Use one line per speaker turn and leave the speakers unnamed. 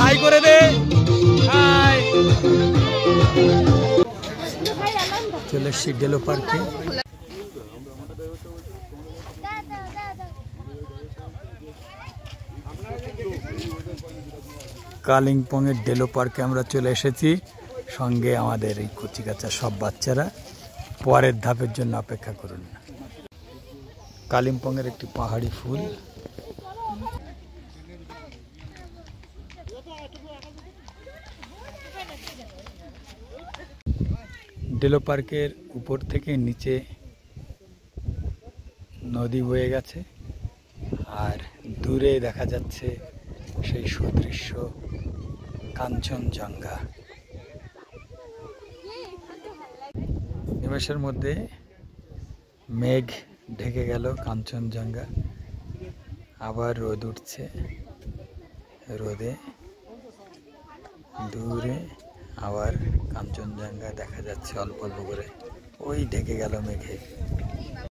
High করে দে, high. চলে এসছি ডেলো পার্কে। কালিম্পং এর ডেলো পার্কে আমরা চলে এসেছি, সঙ্গে আমাদের এই কচিকাচা সব বাচ্চারা। পরের ধাপের জন্য অপেক্ষা করুন। কালিম্পং এর একটি পাহাড়ি ফুল। ডেলো পার্কের উপর থেকে নিচে নদী বয়ে গেছে, আর দূরে দেখা যাচ্ছে সেই সুদৃশ্য কাঞ্চনজঙ্ঘা। নিমেষের মধ্যে মেঘ ঢেকে গেল কাঞ্চনজঙ্ঘা, আবার রোদ উঠছে। রোদে দূরে আবার কাঞ্চনজঙ্ঘা দেখা যাচ্ছে অল্প অল্প করে, ওই ঢেকে গেল মেঘে।